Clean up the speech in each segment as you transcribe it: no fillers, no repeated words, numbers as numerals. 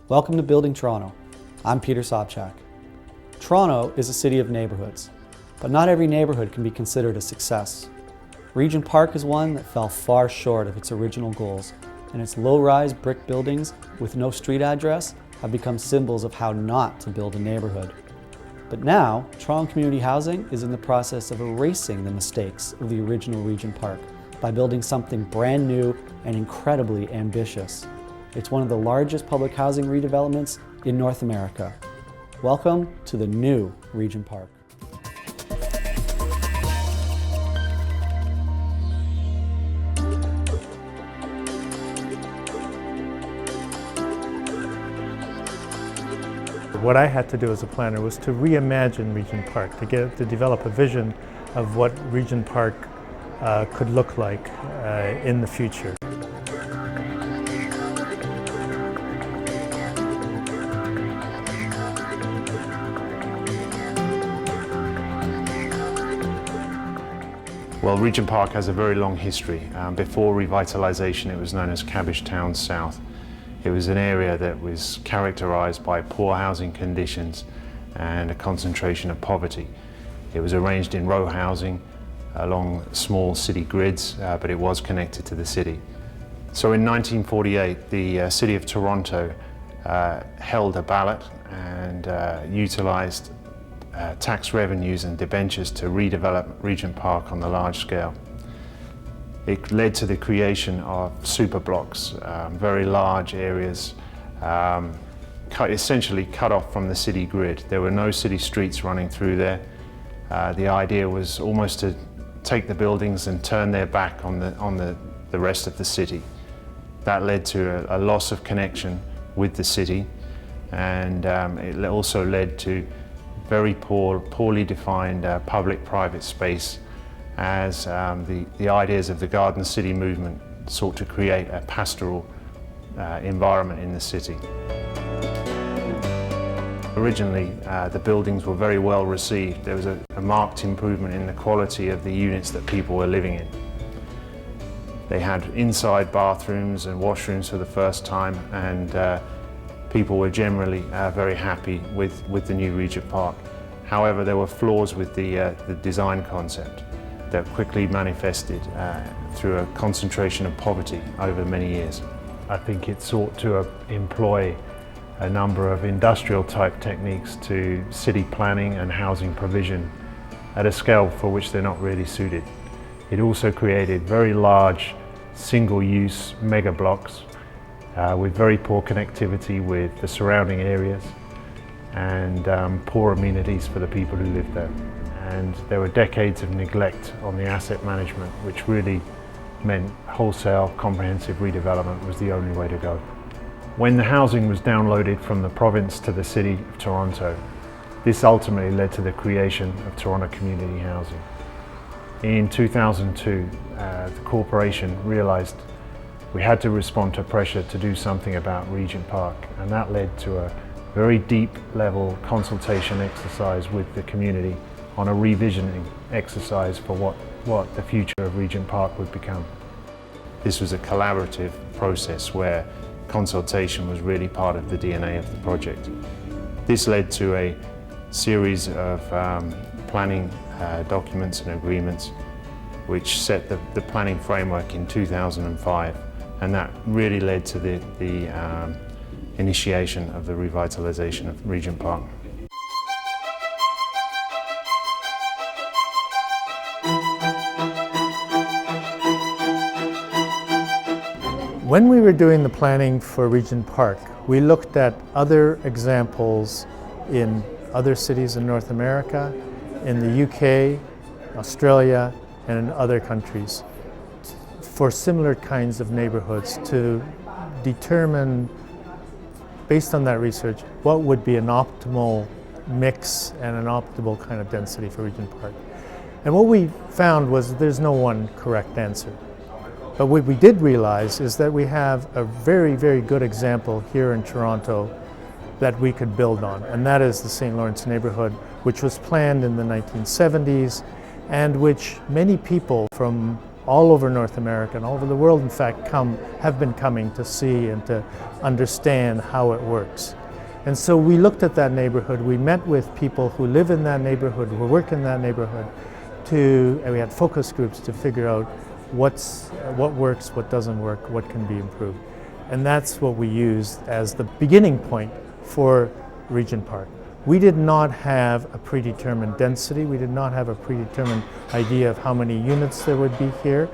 Welcome to Building Toronto. I'm Peter Sobchak. Toronto is a city of neighborhoods, but not every neighborhood can be considered a success. Regent Park is one that fell far short of its original goals, and its low-rise brick buildings with no street address have become symbols of how not to build a neighborhood. But now, Toronto Community Housing is in the process of erasing the mistakes of the original Regent Park by building something brand new and incredibly ambitious. It's one of the largest public housing redevelopments in North America. Welcome to the new Regent Park. What I had to do as a planner was to reimagine Regent Park, to develop a vision of what Regent Park could look like in the future. Well, Regent Park has a very long history. Before Revitalization, it was known as Cabbage Town South. It was an area that was characterized by poor housing conditions and a concentration of poverty. It was arranged in row housing along small city grids, but it was connected to the city. So in 1948, the City of Toronto held a ballot and utilized tax revenues and debentures to redevelop Regent Park on the large scale. It led to the creation of super blocks, very large areas, essentially cut off from the city grid. There were no city streets running through there. The idea was almost to take the buildings and turn their back on the rest of the city. That led to a loss of connection with the city, and it also led to very poorly defined public-private space as the ideas of the Garden City movement sought to create a pastoral environment in the city. Originally, the buildings were very well received. There was a marked improvement in the quality of the units that people were living in. They had inside bathrooms and washrooms for the first time, and people were generally very happy with the new Regent Park. However, there were flaws with the design concept that quickly manifested through a concentration of poverty over many years. I think it sought to employ a number of industrial type techniques to city planning and housing provision at a scale for which they're not really suited. It also created very large single-use mega blocks with very poor connectivity with the surrounding areas and poor amenities for the people who lived there. And there were decades of neglect on the asset management, which really meant wholesale comprehensive redevelopment was the only way to go. When the housing was downloaded from the province to the City of Toronto, this ultimately led to the creation of Toronto Community Housing. In 2002, the corporation realized we had to respond to pressure to do something about Regent Park, and that led to a very deep level consultation exercise with the community on a revisioning exercise for what the future of Regent Park would become. This was a collaborative process where consultation was really part of the DNA of the project. This led to a series of planning documents and agreements which set the planning framework in 2005, and that really led to the initiation of the revitalization of Regent Park. When we were doing the planning for Regent Park, we looked at other examples in other cities in North America, in the UK, Australia, and in other countries for similar kinds of neighborhoods to determine, based on that research, what would be an optimal mix and an optimal kind of density for Regent Park. And what we found was that there's no one correct answer. But what we did realize is that we have a very, very good example here in Toronto that we could build on, and that is the St. Lawrence neighborhood, which was planned in the 1970s and which many people from all over North America and all over the world, in fact, have been coming to see and to understand how it works. And so we looked at that neighborhood, we met with people who live in that neighborhood, who work in that neighborhood, and we had focus groups to figure out what works, what doesn't work, what can be improved. And that's what we used as the beginning point for Regent Park. We did not have a predetermined density, we did not have a predetermined idea of how many units there would be here.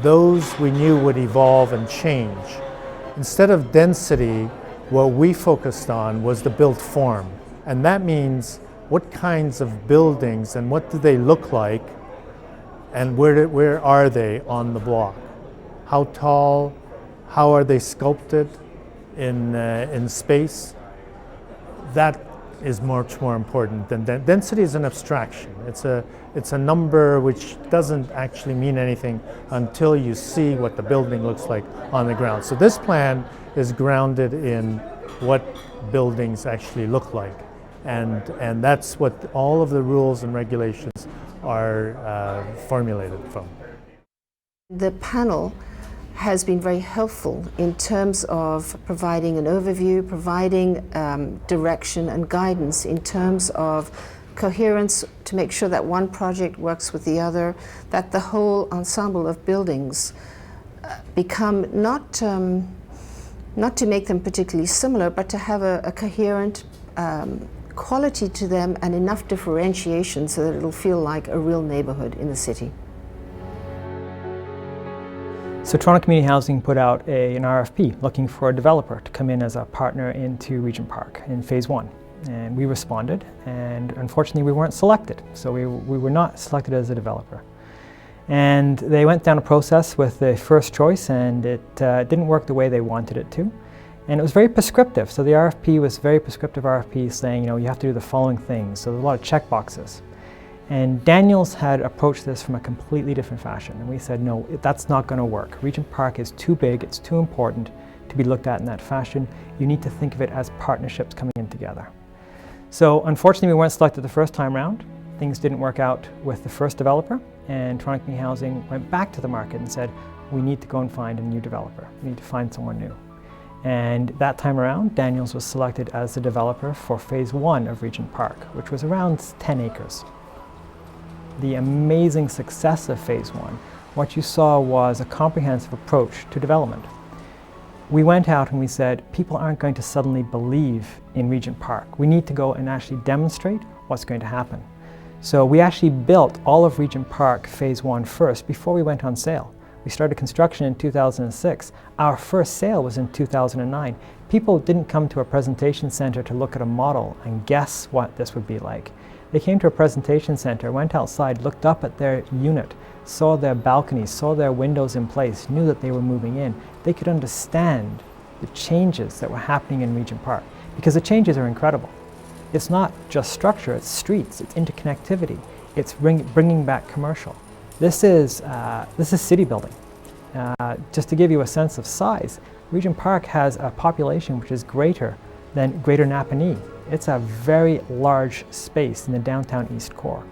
Those we knew would evolve and change. Instead of density, what we focused on was the built form. And that means what kinds of buildings and what do they look like and where are they on the block? How tall? How are they sculpted in space? That is much more important than density is an abstraction. It's a number which doesn't actually mean anything until you see what the building looks like on the ground. So this plan is grounded in what buildings actually look like. And that's what all of the rules and regulations are formulated from. The panel has been very helpful in terms of providing an overview, providing direction and guidance in terms of coherence to make sure that one project works with the other, that the whole ensemble of buildings become not to make them particularly similar, but to have a coherent quality to them and enough differentiation so that it'll feel like a real neighborhood in the city. So Toronto Community Housing put out an RFP looking for a developer to come in as a partner into Regent Park in phase 1. And we responded, and unfortunately we weren't selected. So we were not selected as a developer. And they went down a process with the first choice, and it didn't work the way they wanted it to. And it was very prescriptive. So the RFP was very prescriptive RFP saying, you have to do the following things. So there's a lot of check boxes. And Daniels had approached this from a completely different fashion. And we said, no, that's not going to work. Regent Park is too big, it's too important to be looked at in that fashion. You need to think of it as partnerships coming in together. So unfortunately, we weren't selected the first time round. Things didn't work out with the first developer, and Toronto Community Housing went back to the market and said, we need to go and find a new developer. We need to find someone new. And that time around, Daniels was selected as the developer for phase 1 of Regent Park, which was around 10 acres. The amazing success of phase 1, what you saw was a comprehensive approach to development. We went out and we said, people aren't going to suddenly believe in Regent Park. We need to go and actually demonstrate what's going to happen. So we actually built all of Regent Park phase 1 first before we went on sale. We started construction in 2006. Our first sale was in 2009. People didn't come to a presentation center to look at a model and guess what this would be like. They came to a presentation center, went outside, looked up at their unit, saw their balconies, saw their windows in place, knew that they were moving in. They could understand the changes that were happening in Regent Park, because the changes are incredible. It's not just structure, it's streets, it's interconnectivity, it's bringing back commercial. This is city building. Just to give you a sense of size, Regent Park has a population which is greater than Greater Napanee. It's a very large space in the downtown East Core.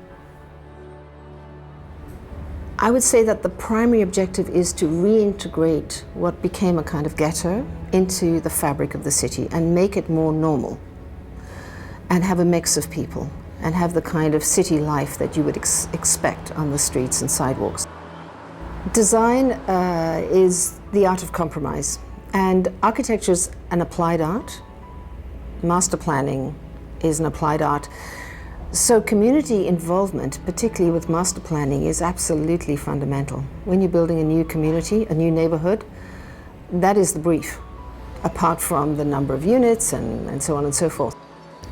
I would say that the primary objective is to reintegrate what became a kind of ghetto into the fabric of the city and make it more normal and have a mix of people and have the kind of city life that you would expect on the streets and sidewalks. Design is the art of compromise, and architecture is an applied art. Master planning is an applied art. So community involvement, particularly with master planning, is absolutely fundamental. When you're building a new community, a new neighborhood, that is the brief, apart from the number of units and so on and so forth.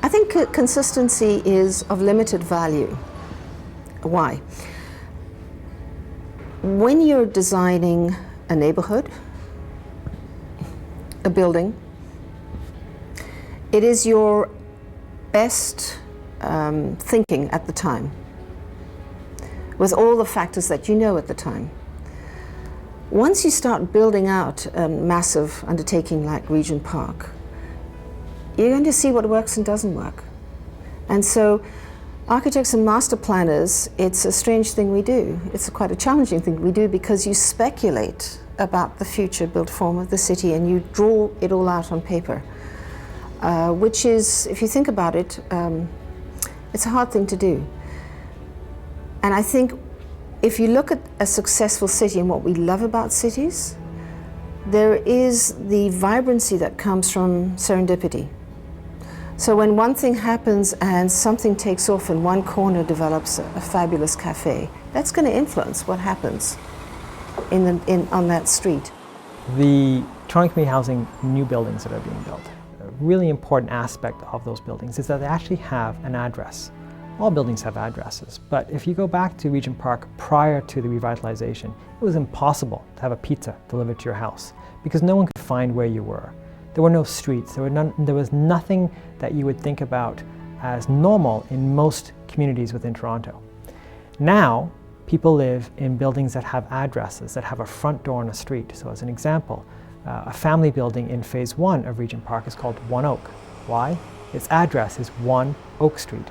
I think consistency is of limited value. Why? When you're designing a neighborhood, a building, it is your best thinking at the time, with all the factors that you know at the time. Once you start building out a massive undertaking like Regent Park, you're going to see what works and doesn't work. And so Architects and master planners, it's a strange thing we do. It's quite a challenging thing we do because you speculate about the future built form of the city and you draw it all out on paper, which is, if you think about it, it's a hard thing to do. And I think if you look at a successful city and what we love about cities, there is the vibrancy that comes from serendipity. So when one thing happens and something takes off and one corner develops a fabulous cafe, that's going to influence what happens on that street. The Toronto Community Housing new buildings that are being built, a really important aspect of those buildings is that they actually have an address. All buildings have addresses, but if you go back to Regent Park prior to the revitalization, it was impossible to have a pizza delivered to your house because no one could find where you were. There were no streets, there was nothing that you would think about as normal in most communities within Toronto. Now, people live in buildings that have addresses, that have a front door on a street. So as an example, a family building in phase 1 of Regent Park is called One Oak. Why? Its address is 1 Oak Street.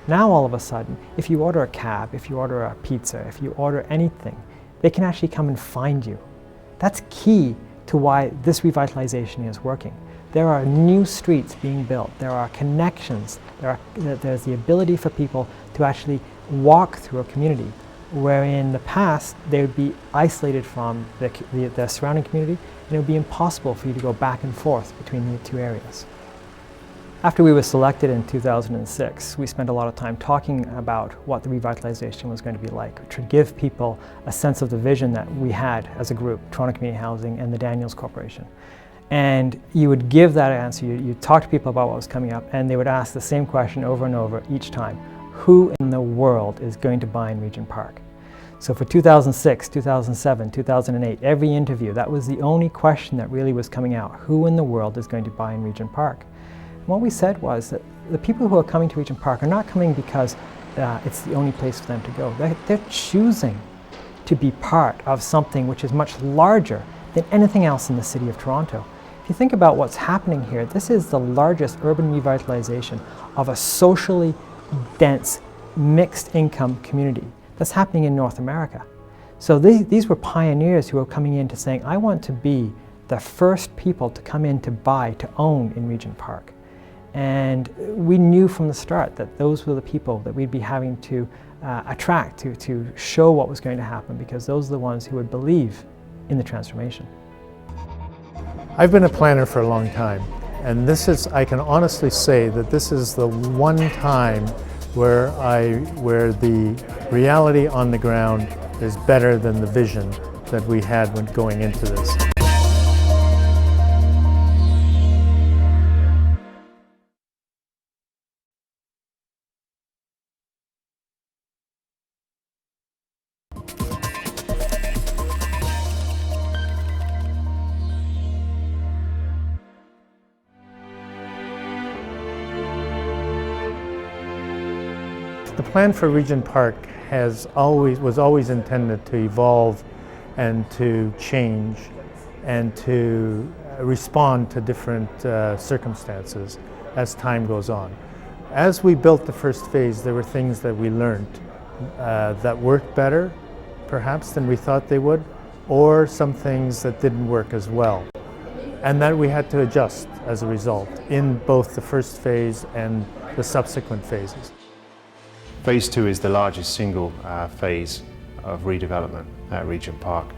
Now all of a sudden, if you order a cab, if you order a pizza, if you order anything, they can actually come and find you. That's key to why this revitalization is working. There are new streets being built, there are connections, there's the ability for people to actually walk through a community, where in the past they would be isolated from the surrounding community and it would be impossible for you to go back and forth between the two areas. After we were selected in 2006, we spent a lot of time talking about what the revitalization was going to be like, which would give people a sense of the vision that we had as a group, Toronto Community Housing and the Daniels Corporation. And you would give that answer, you'd talk to people about what was coming up, and they would ask the same question over and over each time. Who in the world is going to buy in Regent Park? So for 2006, 2007, 2008, every interview, that was the only question that really was coming out. Who in the world is going to buy in Regent Park? What we said was that the people who are coming to Regent Park are not coming because it's the only place for them to go. They're choosing to be part of something which is much larger than anything else in the city of Toronto. If you think about what's happening here, this is the largest urban revitalization of a socially dense, mixed income community that's happening in North America. So these were pioneers who were coming in to saying, I want to be the first people to come in to buy, to own in Regent Park. And we knew from the start that those were the people that we'd be having to attract to show what was going to happen, because those are the ones who would believe in the transformation. I've been a planner for a long time, and I can honestly say that this is the one time where the reality on the ground is better than the vision that we had when going into this. The plan for Regent Park was always intended to evolve and to change and to respond to different circumstances as time goes on. As we built the first phase, there were things that we learned that worked better, perhaps, than we thought they would, or some things that didn't work as well, and that we had to adjust as a result in both the first phase and the subsequent phases. Phase 2 is the largest single phase of redevelopment at Regent Park.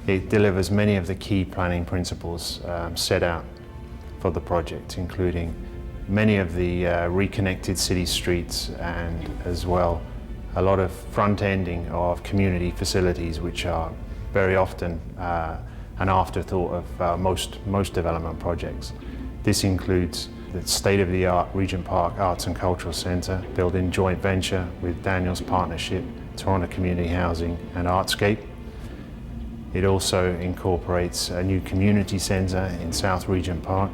It delivers many of the key planning principles set out for the project, including many of the reconnected city streets and as well a lot of front-ending of community facilities, which are very often an afterthought of most development projects. This includes the state-of-the-art Regent Park Arts and Cultural Centre, built in joint venture with Daniels Partnership, Toronto Community Housing and Artscape. It also incorporates a new community centre in South Regent Park,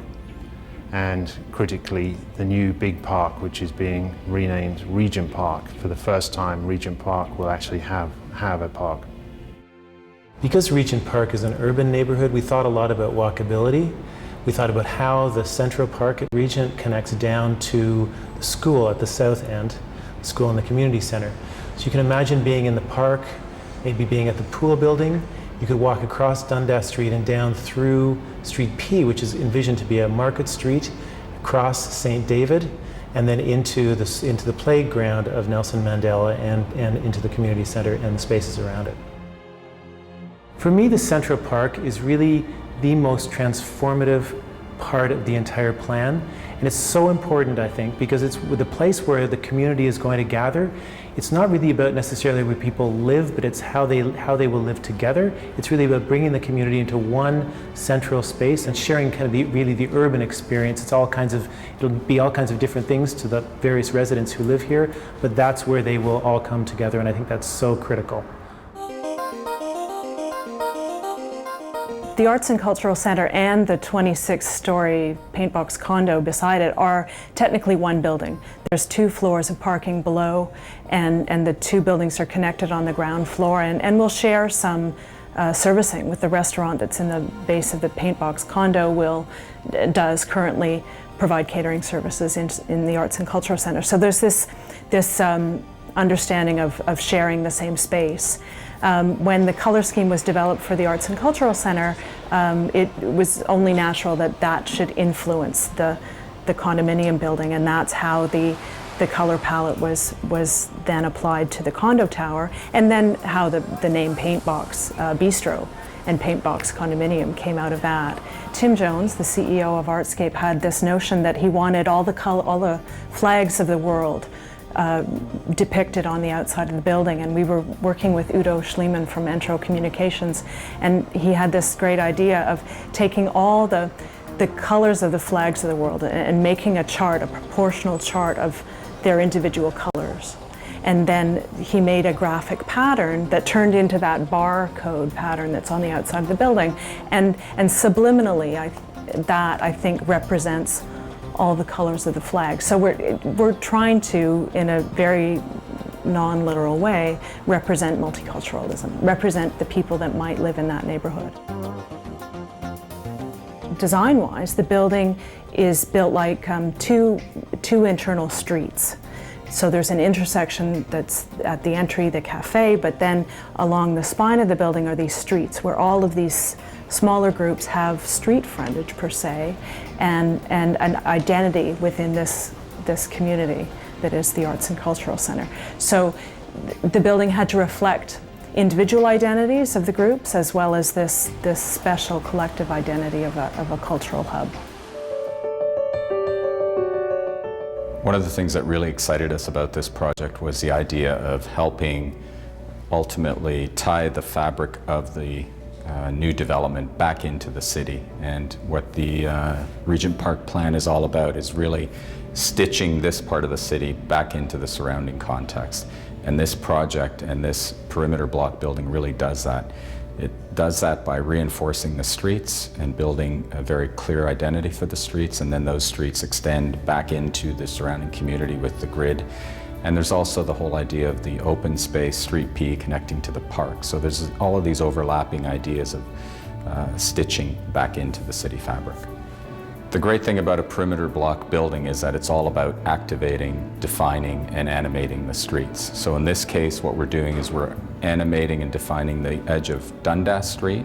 and critically the new big park, which is being renamed Regent Park. For the first time, Regent Park will actually have a park. Because Regent Park is an urban neighbourhood, we thought a lot about walkability. We thought about how the Central Park at Regent connects down to the school at the south end. school and the community center. So you can imagine being in the park, maybe being at the pool building. You could walk across Dundas Street and down through Street P, which is envisioned to be a market street, across St. David, and then into the playground of Nelson Mandela and into the community center and the spaces around it. For me, the Central Park is really the most transformative part of the entire plan. And it's so important, I think, because it's the place where the community is going to gather. It's not really about necessarily where people live, but it's how they will live together. It's really about bringing the community into one central space and sharing kind of the urban experience. It'll be all kinds of different things to the various residents who live here, but that's where they will all come together, and I think that's so critical. The Arts and Cultural Center and the 26-story Paintbox condo beside it are technically one building. There's 2 floors of parking below, and the 2 buildings are connected on the ground floor, and we'll share some servicing with the restaurant that's in the base of the Paintbox condo. Does currently provide catering services in the Arts and Cultural Center. So there's this understanding of sharing the same space. When the color scheme was developed for the Arts and Cultural Center, it was only natural that should influence the condominium building, and that's how the color palette was then applied to the condo tower, and then how the name Paintbox Bistro and Paintbox Condominium came out of that. Tim Jones, the CEO of Artscape, had this notion that he wanted all the flags of the world depicted on the outside of the building, and we were working with Udo Schliemann from Entro Communications, and he had this great idea of taking all the colors of the flags of the world and making a proportional chart of their individual colors. And then he made a graphic pattern that turned into that barcode pattern that's on the outside of the building, and subliminally that I think represents all the colors of the flag. So we're trying to, in a very non-literal way, represent multiculturalism, represent the people that might live in that neighborhood. Design-wise, the building is built like two internal streets. So there's an intersection that's at the entry, the cafe, but then along the spine of the building are these streets where all of these smaller groups have street frontage per se, and an identity within this community that is the Arts and Cultural Center. So the building had to reflect individual identities of the groups as well as this special collective identity of a cultural hub. One of the things that really excited us about this project was the idea of helping ultimately tie the fabric of the new development back into the city. And what the Regent Park plan is all about is really stitching this part of the city back into the surrounding context. And this project and this perimeter block building really does that. It does that by reinforcing the streets and building a very clear identity for the streets, and then those streets extend back into the surrounding community with the grid. And there's also the whole idea of the open space, Street P, connecting to the park. So there's all of these overlapping ideas of stitching back into the city fabric. The great thing about a perimeter block building is that it's all about activating, defining, and animating the streets. So in this case, what we're doing is we're animating and defining the edge of Dundas Street,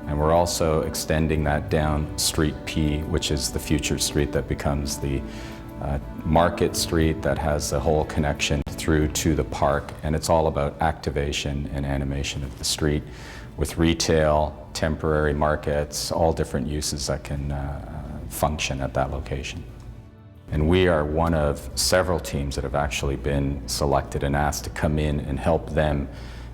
and we're also extending that down Street P, which is the future street that becomes the Market Street that has the whole connection through to the park. And it's all about activation and animation of the street with retail, temporary markets, all different uses that can function at that location. And we are one of several teams that have actually been selected and asked to come in and help them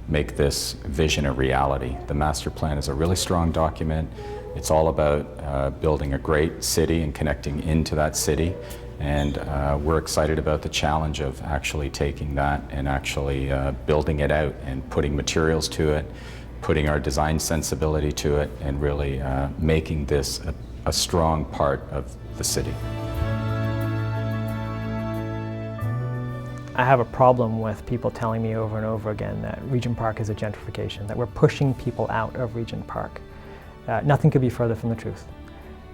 make this vision a reality. The master plan is a really strong document. It's all about building a great city and connecting into that city. And we're excited about the challenge of actually taking that and actually building it out and putting materials to it, putting our design sensibility to it, and really making this a strong part of the city. I have a problem with people telling me over and over again that Regent Park is a gentrification, that we're pushing people out of Regent Park. Nothing could be further from the truth.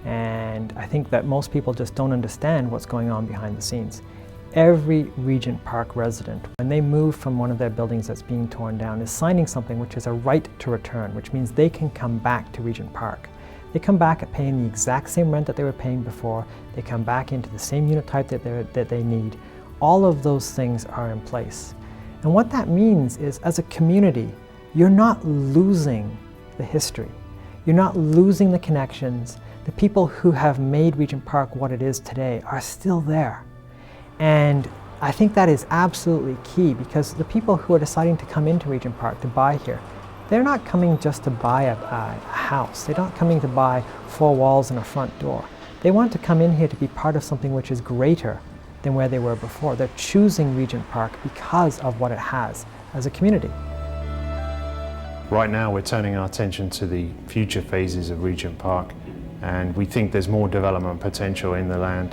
And I think that most people just don't understand what's going on behind the scenes. every Regent Park resident, when they move from one of their buildings that's being torn down, is signing something which is a right to return, which means they can come back to Regent Park. They come back at paying the exact same rent that they were paying before. They come back into the same unit type that they need. All of those things are in place. And what that means is, as a community, you're not losing the history. You're not losing the connections. The people who have made Regent Park what it is today are still there. And I think that is absolutely key, because the people who are deciding to come into Regent Park to buy here, they're not coming just to buy a house. They're not coming to buy 4 walls and a front door. They want to come in here to be part of something which is greater than where they were before. They're choosing Regent Park because of what it has as a community. Right now we're turning our attention to the future phases of Regent Park, and we think there's more development potential in the land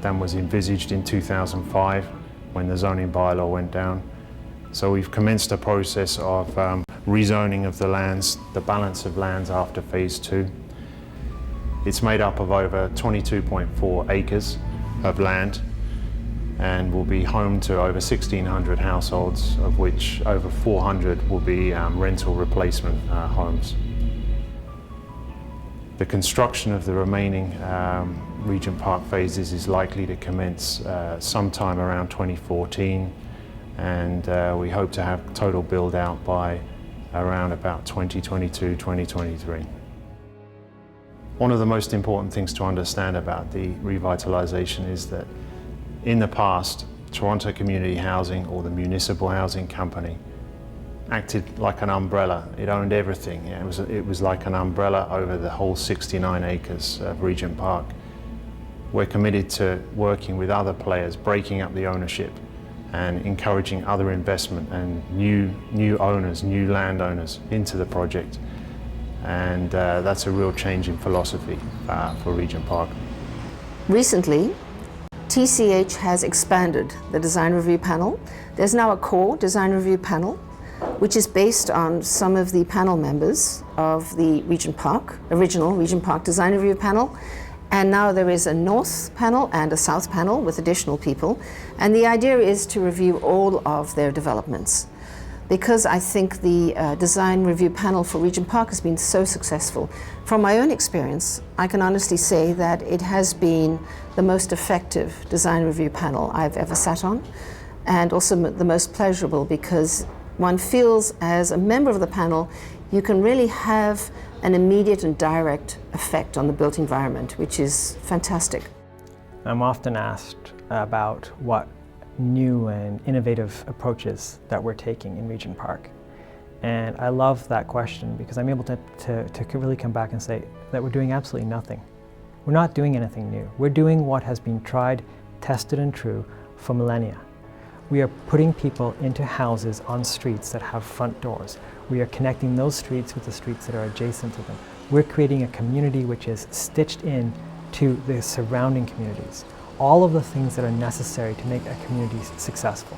than was envisaged in 2005 when the zoning bylaw went down. So we've commenced a process of rezoning of the lands, the balance of lands after phase 2. It's made up of over 22.4 acres of land and will be home to over 1,600 households, of which over 400 will be rental replacement homes. The construction of the remaining Regent Park phases is likely to commence sometime around 2014, and we hope to have total build out by around about 2022, 2023. One of the most important things to understand about the revitalization is that in the past, Toronto Community Housing, or the Municipal Housing Company, acted like an umbrella. It owned everything. It was like an umbrella over the whole 69 acres of Regent Park. We're committed to working with other players, breaking up the ownership and encouraging other investment and new owners, new landowners into the project. And that's a real change in philosophy for Regent Park. Recently, TCH has expanded the design review panel. There's now a core design review panel, which is based on some of the panel members of the Regent Park, original Regent Park design review panel. And now there is a north panel and a south panel with additional people. And the idea is to review all of their developments. Because I think the design review panel for Regent Park has been so successful. From my own experience, I can honestly say that it has been the most effective design review panel I've ever sat on, and also the most pleasurable, because one feels as a member of the panel, you can really have an immediate and direct effect on the built environment, which is fantastic. I'm often asked about what new and innovative approaches that we're taking in Regent Park. And I love that question, because I'm able to really come back and say that we're doing absolutely nothing. We're not doing anything new. We're doing what has been tried, tested and true for millennia. We are putting people into houses on streets that have front doors. We are connecting those streets with the streets that are adjacent to them. We're creating a community which is stitched in to the surrounding communities. All of the things that are necessary to make a community successful.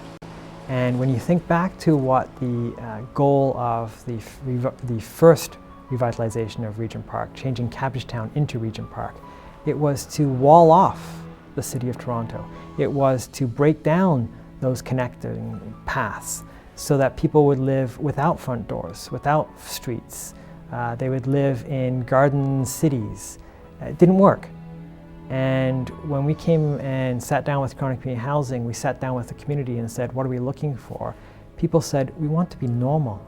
And when you think back to what the goal of the first revitalization of Regent Park, changing Cabbagetown into Regent Park, it was to wall off the city of Toronto. It was to break down those connecting paths so that people would live without front doors, without streets. They would live in garden cities. It didn't work. And when we came and sat down with Toronto Community Housing, we sat down with the community and said, what are we looking for? People said, we want to be normal.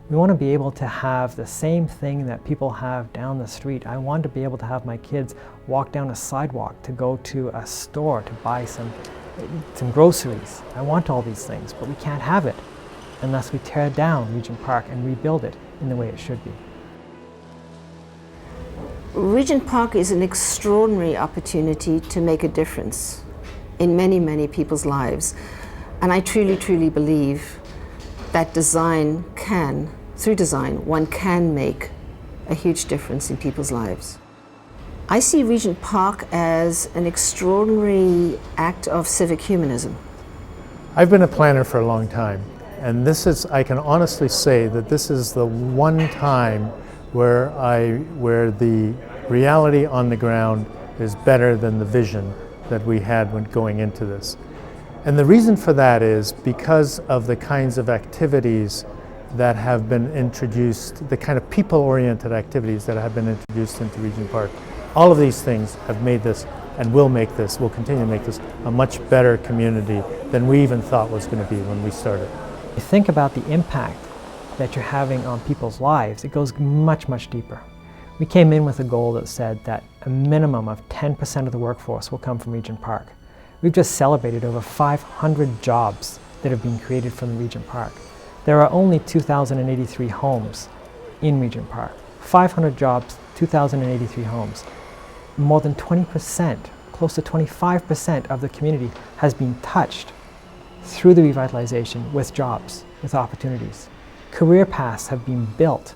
We want to be able to have the same thing that people have down the street. I want to be able to have my kids walk down a sidewalk to go to a store to buy some groceries. I want all these things, but we can't have it unless we tear down Regent Park and rebuild it in the way it should be. Regent Park is an extraordinary opportunity to make a difference in many, many people's lives. And I truly, truly believe that through design, one can make a huge difference in people's lives. I see Regent Park as an extraordinary act of civic humanism. I've been a planner for a long time, and I can honestly say that this is the one time where the reality on the ground is better than the vision that we had when going into this. And the reason for that is because of the kinds of activities that have been introduced, the kind of people-oriented activities that have been introduced into Regent Park. All of these things have made this, and will continue to make this a much better community than we even thought was going to be when we started. You think about the impact that you're having on people's lives, it goes much, much deeper. We came in with a goal that said that a minimum of 10% of the workforce will come from Regent Park. We've just celebrated over 500 jobs that have been created from Regent Park. There are only 2,083 homes in Regent Park. 500 jobs, 2,083 homes. More than 20%, close to 25% of the community has been touched through the revitalization with jobs, with opportunities. Career paths have been built.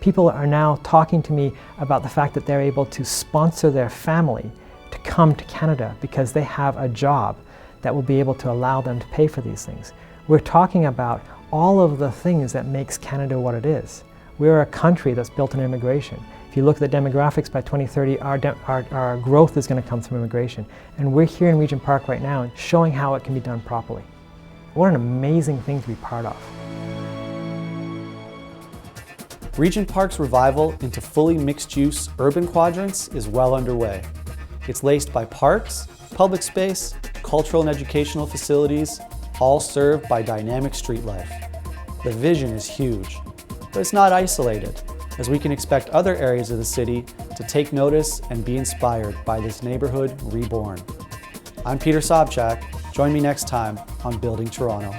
People are now talking to me about the fact that they're able to sponsor their family to come to Canada because they have a job that will be able to allow them to pay for these things. We're talking about all of the things that makes Canada what it is. We're a country that's built on immigration. If you look at the demographics by 2030, our growth is going to come from immigration. And we're here in Regent Park right now showing how it can be done properly. What an amazing thing to be part of. Regent Park's revival into fully mixed-use urban quadrants is well underway. It's laced by parks, public space, cultural and educational facilities, all served by dynamic street life. The vision is huge, but it's not isolated, as we can expect other areas of the city to take notice and be inspired by this neighborhood reborn. I'm Peter Sobchak. Join me next time on Building Toronto.